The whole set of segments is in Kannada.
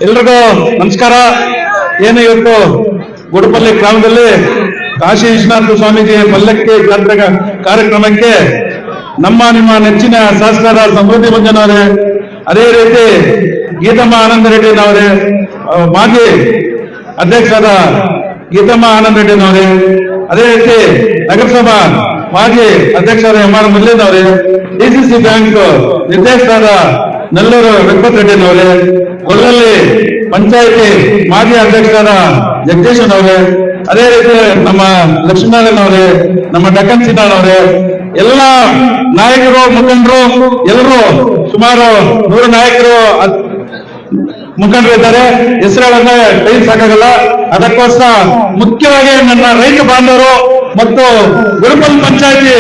ಎಲ್ರಿಗೂ ನಮಸ್ಕಾರ. ಏನು ಇವತ್ತು ಗುಡಪಲ್ಲಿ ಗ್ರಾಮದಲ್ಲಿ ಕಾಶಿ ವಿಶ್ವನಾಥ ಸ್ವಾಮೀಜಿ ಪಲ್ಲಕ್ಕಿ ಜಾತ್ರೆ ಕಾರ್ಯಕ್ರಮಕ್ಕೆ ನಿಮ್ಮ ನೆಚ್ಚಿನ ಶಾಸಕರ ಸಮೃದ್ಧಿ ಮಂಜನವರೇ, ಅದೇ ರೀತಿ ಗೀತಮ್ಮ ಆನಂದ ರೆಡ್ಡಿನವರೇ, ಮಾಜಿ ಅಧ್ಯಕ್ಷರಾದ ಗೀತಮ್ಮ ಆನಂದ ರೆಡ್ಡಿನವರೇ, ಅದೇ ರೀತಿ ನಗರಸಭಾ ಮಾಜಿ ಅಧ್ಯಕ್ಷರಾದ ಎಂ.ಆರ್. ಮಲ್ಲಿನವರೇ, ಡಿಸಿಸಿ ಬ್ಯಾಂಕ್ ನಿರ್ದೇಶಕರಾದ ನೆಲ್ಲೂರು ವೆಂಕಟ ರೆಡ್ಡಿನವರೇ, ಗೊಲ್ಲಲ್ಲಿ ಪಂಚಾಯಿತಿ ಮಾಜಿ ಅಧ್ಯಕ್ಷರಾದ ಜಗದೀಶನವರೇ, ಅದೇ ರೀತಿ ನಮ್ಮ ಲಕ್ಷ್ಮೀನಾರಾಯಣವರೇ, ನಮ್ಮ ಡಕ್ಕನ್ ಸಿದ್ದಣ್ಣವರೇ, ಎಲ್ಲ ನಾಯಕರು ಮುಖಂಡರು ಎಲ್ಲರೂ ಸುಮಾರು 100 ನಾಯಕರು ಮುಖಂಡರು ಇದ್ದಾರೆ. ಹೆಸರುಗಳನ್ನ ಕೈ ಸಾಕಾಗಲ್ಲ. ಅದಕ್ಕೋಸ್ಕರ ಮುಖ್ಯವಾಗಿ ನನ್ನ ರೈತ ಬಾಂಧವರು ಮತ್ತು ಗುರುಪಲ್ ಪಂಚಾಯತಿ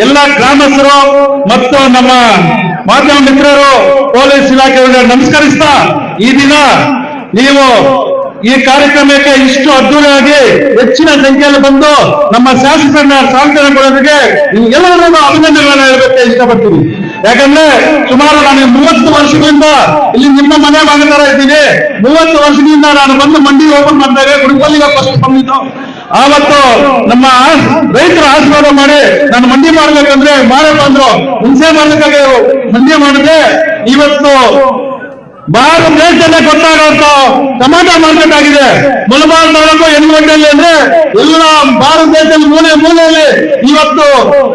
ಎಲ್ಲ ಗ್ರಾಮಸ್ಥರು ಮತ್ತು ನಮ್ಮ ಮಾಧ್ಯಮ ಮಿತ್ರರು, ಪೊಲೀಸ್ ಇಲಾಖೆಯವರಿಗೆ ನಮಸ್ಕರಿಸ್ತಾ, ಈ ದಿನ ನೀವು ಈ ಕಾರ್ಯಕ್ರಮಕ್ಕೆ ಇಷ್ಟು ಅದ್ದೂರಿಯಾಗಿ ಹೆಚ್ಚಿನ ಸಂಖ್ಯೆಯಲ್ಲಿ ಬಂದು ನಮ್ಮ ಶಾಸಕರನ್ನ ಸ್ವಾಗತ ಕೊಡೋದಕ್ಕೆ ಎಲ್ಲರಿಗೂ ಅಭಿನಂದನೆಗಳನ್ನ ಹೇಳಬೇಕು ಇಷ್ಟಪಡ್ತೀನಿ. ಯಾಕಂದ್ರೆ ಸುಮಾರು ನಾನು 30 ವರ್ಷದಿಂದ ಇಲ್ಲಿ ನಿಮ್ಮ ಮನೆ ಭಾಗದಾರ ಇದ್ದೀನಿ. 30 ವರ್ಷದಿಂದ ನಾನು ಬಂದು ಮಂಡಿ ಓಪನ್ ಮಾಡಿದಾಗ ಗುಡಿಪಲ್ಲಿಗೆ ಫಸ್ಟ್ ಬಂದಿದ್ದು. ಆವತ್ತು ನಮ್ಮ ರೈತರ ಆಶೀರ್ವಾದ ಮಾಡಿ ನಾನು ಮಂಡಿ ಮಾಡ್ಬೇಕಂದ್ರೆ ಮಾಡಪ್ಪ ಅಂದ್ರು, ಹುಣಸೆ ಮಾಡ್ಬೇಕಾಗಿ ಮಂಡಿ ಮಾಡಿದೆ. ಇವತ್ತು ಭಾರತ ದೇಶದಲ್ಲೇ ಗೊತ್ತಾಗುವಂತ ಟೊಮಾಟೊ ಮಾರ್ಕೆಟ್ ಆಗಿದೆ. ಮುಳಬಾಲ್ ತಾಲೂಕು ಎನ್ನುವಟ್ಟಲ್ಲಿ ಅಂದ್ರೆ ಎಲ್ಲ ಭಾರತ ದೇಶದಲ್ಲಿ ಮೂಲೆ ಮೂಲೆಯಲ್ಲಿ ಇವತ್ತು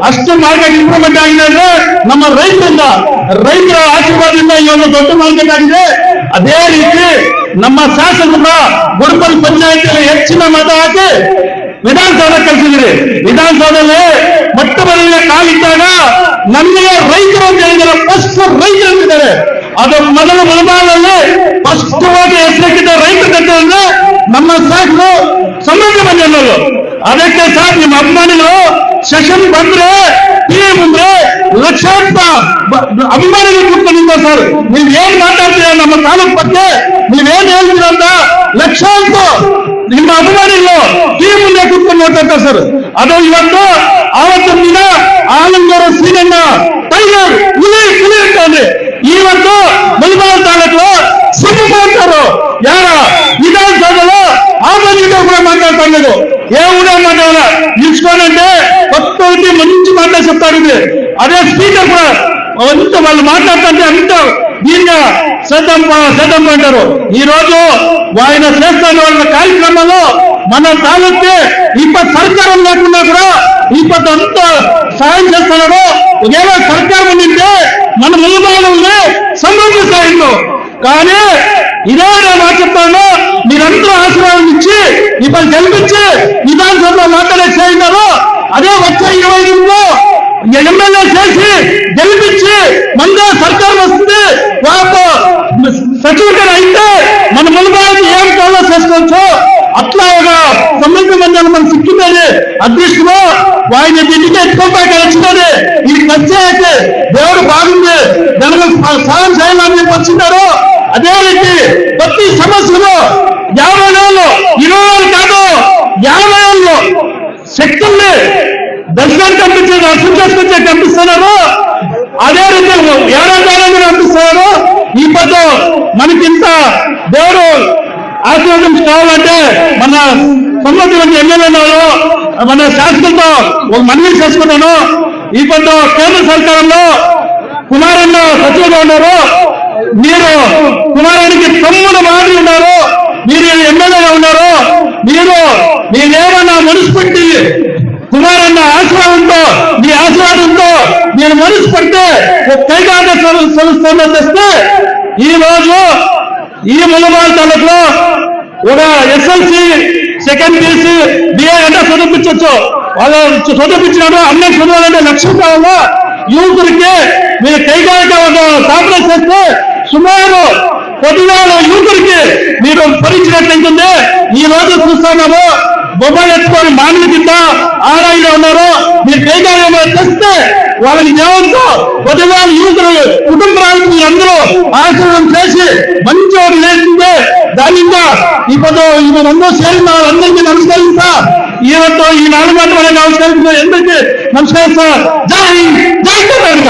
ಅಷ್ಟು ಮಾರ್ಕೆಟ್ ಇಂಪ್ರೂವ್ಮೆಂಟ್ ಆಗಿದೆ ಅಂದ್ರೆ ನಮ್ಮ ರೈತರ ಆಶೀರ್ವಾದದಿಂದ ಈ ಒಂದು ದೊಡ್ಡ ಮಾರ್ಕೆಟ್ ಆಗಿದೆ. ಅದೇ ರೀತಿ ನಮ್ಮ ಶಾಸಕರ ಗುಡಪಲ್ ಪಂಚಾಯತಿಯಲ್ಲಿ ಹೆಚ್ಚಿನ ಮತ ಹಾಕಿ ವಿಧಾನಸೌಧ ಕಳಿಸಿದ್ರಿ. ವಿಧಾನಸೌಧದಲ್ಲಿ ಮೊಟ್ಟ ಮೊದಲನೇ ಕಾಲಿಟ್ಟಾಗ ನಮಗೆ ರೈತರು ಅಂತ ಹೇಳಿದ್ದಾರೆ, ಫಸ್ಟ್ ರೈತರು ಅಂತಿದ್ದಾರೆ. ಅದು ಮೊದಲು ಮುಳಬಾಲಲ್ಲಿ ಸ್ಪಷ್ಟವಾಗಿ ಹೆಸರಿಟ್ಟಿದ್ದ ರೈತರ ಜೊತೆ ಅಂದ್ರೆ ನಮ್ಮ ಶಾಸಕರು ಸಮೃದ್ಧಿ ಮಂಜನವರು. ಅದಕ್ಕೆ ಸರ್ ನಿಮ್ಮ ಅಭಿಮಾನಿಗಳು ಸೆಷನ್ ಬಂದ್ರೆ ಮುಂದೆ ಲಕ್ಷಾಂತರ ಅಭಿಮಾನಿಗಳು ಕೂತ್ಕೊಂಡಿದ್ದ ಸರ್. ನೀವ್ ಏನ್ ಮಾತಾಡ್ತೀರ ನಮ್ಮ ತಾಲೂಕ್ ಬಗ್ಗೆ, ನೀವೇನ್ ಹೇಳ್ತೀರ ಅಂತ ಲಕ್ಷಾಂತರ ನಿಮ್ಮ ಅಭಿಮಾನಿಗಳು ಮುಂದೆ ಕೂತ್ಕೊಂಡು ನೋಡ್ತಾ ಸರ್. ಅದು ಇವತ್ತು ಆವತ್ತಿನ ದಿನ ಆಲಂಗರ ಸೀನಣ್ಣ ಟೈಗರ್ ಹುಲಿ ಅಂತಾನೆ ಇವತ್ತು ಮುಳಬಾಲ್ ತಾಲೂಕು ಸಿಂಹರು ಯಾರ ವಿಧಾನಸಭೆಗಳು ಆಗೋದಿಗೆ ಕೂಡ ಮಾತಾಡ್ತಾ ಇದ್ದು ಏನೇ ಮಾತಾಡಲ್ಲ ನಿಲ್ಸ್ಕೊಂಡೆ 10 ರೀತಿ ಮಂಚು ಮಾತಾ చెప్తారు. ಅದೇ ಸ್ಪೀಕರ್ ಕೂಡ వాళ్ళు మాట్లాడుతుంటే అంత దీనిగా శ్రద్ధం అంటారు. ఈ రోజు ఆయన చేస్తున్న వాళ్ళ కార్యక్రమంలో మన తాలూకే సర్కారం లేకుండా కూడా అంత సాయం చేస్తున్నాడు. ఒకవేళ సర్కారం ఉండింటే మన ముల్బాలని సమృద్ధి స్థాయిలో. కానీ ఇదే నేను చెప్తాను, మీరందరూ ఆశీర్వాదం ఇచ్చి ఇప్పుడు గెలిపించి విధానసభలో మాట్లాడే చేయినారు. అదే వచ్చే 25లో ఎమ్మెల్యే చేసి గెలిపించి మందే సర్కారం వస్తుంది. సచివుడు అయితే మన ముల్బాలని ఏం కావాలో చేసుకోవచ్చు. అట్లా ఒక సమృద్ధి మందిని మన సిక్కిందని అదృష్టము ఆయన ఇంటికి ఎత్తుకోపాక వచ్చినది. ఇది వచ్చే దేవుడు బాగుంది, దానికి సాయం చేయాలని చెప్పి వచ్చినారు. అదే రీతి ప్రతి సమస్యలు 50 ఏళ్ళు 20 ఏళ్ళు కాదు 50 ఏళ్ళు శక్తుల్ని దర్శనానికి పంపించారు, అర్థం చేసుకొచ్చే పంపిస్తున్నారు. అదే రీతి ఏడాది పంపిస్తున్నారు. ఈ పద్దు మనకింత దేవుడు ఆశీర్వాదం కావాలంటే మన సమృద్ధి మంది ఎమ్మెల్యేలు మన శాసకులతో ఒక మనవి చేసుకున్నాను. ఈ పద్దు కేంద్ర సర్కారంలో కుమారన్న సచివుగా ఉన్నారు. మీరు కుమారానికి తమ్ముడు మాదిరి ఉన్నారు. మీరు ఎమ్మెల్యేగా ఉన్నారు. మీరేమన్నా మనసు పెట్టి కుమారన్న ఆశీర్వాదంతో మీ ఆశీర్వాదంతో మీరు మనసు పెడితే కైగాద సంస్థలో తెస్తే ఈ రోజు ఈ ములబాల్ తాలూకులో ఒక ఎస్ఎల్సి సెకండ్ పీసీ బిఏ అంటే చదివించవచ్చు. వాళ్ళు చదివించినాడు. అన్నీ చదవాలంటే లక్ష్యం కావాలా. యువకుడికి మీరు కైగారిక స్థాపన చేస్తే సుమారు 10,000 యువకుడికి మీరు భరించినట్లయితుంది. ఈ రోజు చూస్తున్నాము మొబైల్ ఎత్తుకొని మానవ కింద ఆరాయిలో ఉన్నారు. మీరు కైగారిక తెస్తే వాళ్ళని దేవుడితో 10,000 యువకులు కుటుంబాలకు మీరందరూ ఆశీర్వాదం చేసి మంచి ఒకటి లేకుంటే దానిగా ఇప్పుడు అందరూ చేరిన వాళ్ళందరికీ నమస్కరిస్తా. ఈవತ್ತು ఈ 4 మాటలు నమస్కరిస్తున్నా. ఎందుకు నమస్కరిస్తా. జై కర్ణాటక.